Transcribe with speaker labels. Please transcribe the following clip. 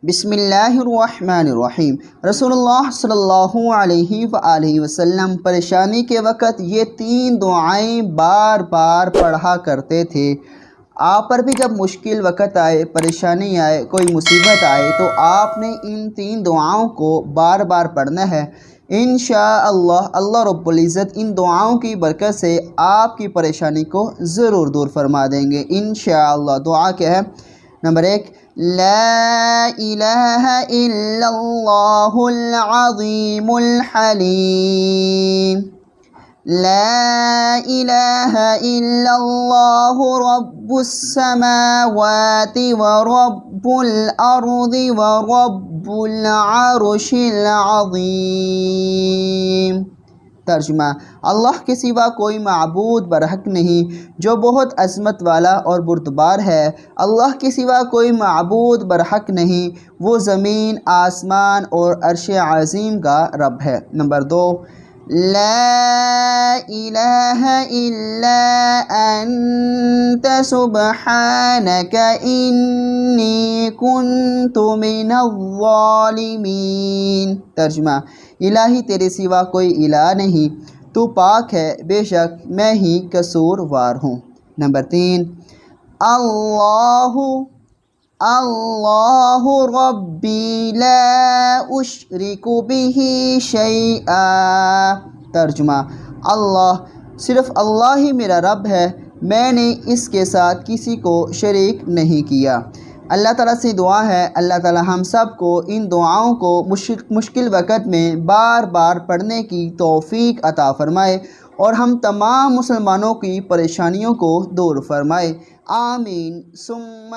Speaker 1: بسم اللہ الرحمن الرحیم۔ رسول اللہ صلی اللہ علیہ وآلہ وسلم پریشانی کے وقت یہ 3 دعائیں بار بار پڑھا کرتے تھے۔ آپ پر بھی جب مشکل وقت آئے، پریشانی آئے، کوئی مصیبت آئے تو آپ نے ان 3 دعاؤں کو بار بار پڑھنا ہے۔ انشاءاللہ اللہ رب العزت ان دعاؤں کی برکت سے آپ کی پریشانی کو ضرور دور فرما دیں گے انشاءاللہ۔ دعا کیا ہے؟ نمبر 1، لا الہ الا اللہ العظیم الحلیم، لا الہ الا اللہ رب السماوات ورب الارض ورب العرش العظیم۔ ترجمہ: اللہ کے سوا کوئی معبود برحق نہیں جو بہت عظمت والا اور بردبار ہے۔ اللہ کے سوا کوئی معبود برحق نہیں، وہ زمین، آسمان اور عرش عظیم کا رب ہے۔ نمبر 2، لا الہ الا انت سبحانک انی کنت من الظالمین۔ ترجمہ: الہی تیرے سوا کوئی الہ نہیں، تو پاک ہے، بے شک میں ہی قصوروار ہوں۔ نمبر 3، اللہ ربی لا اشرک بہ شیئا۔ ترجمہ: اللہ، صرف اللہ ہی میرا رب ہے، میں نے اس کے ساتھ کسی کو شریک نہیں کیا۔ اللہ تعالیٰ سے دعا ہے اللہ تعالیٰ ہم سب کو ان دعاؤں کو مشکل وقت میں بار بار پڑھنے کی توفیق عطا فرمائے اور ہم تمام مسلمانوں کی پریشانیوں کو دور فرمائے، آمین ثم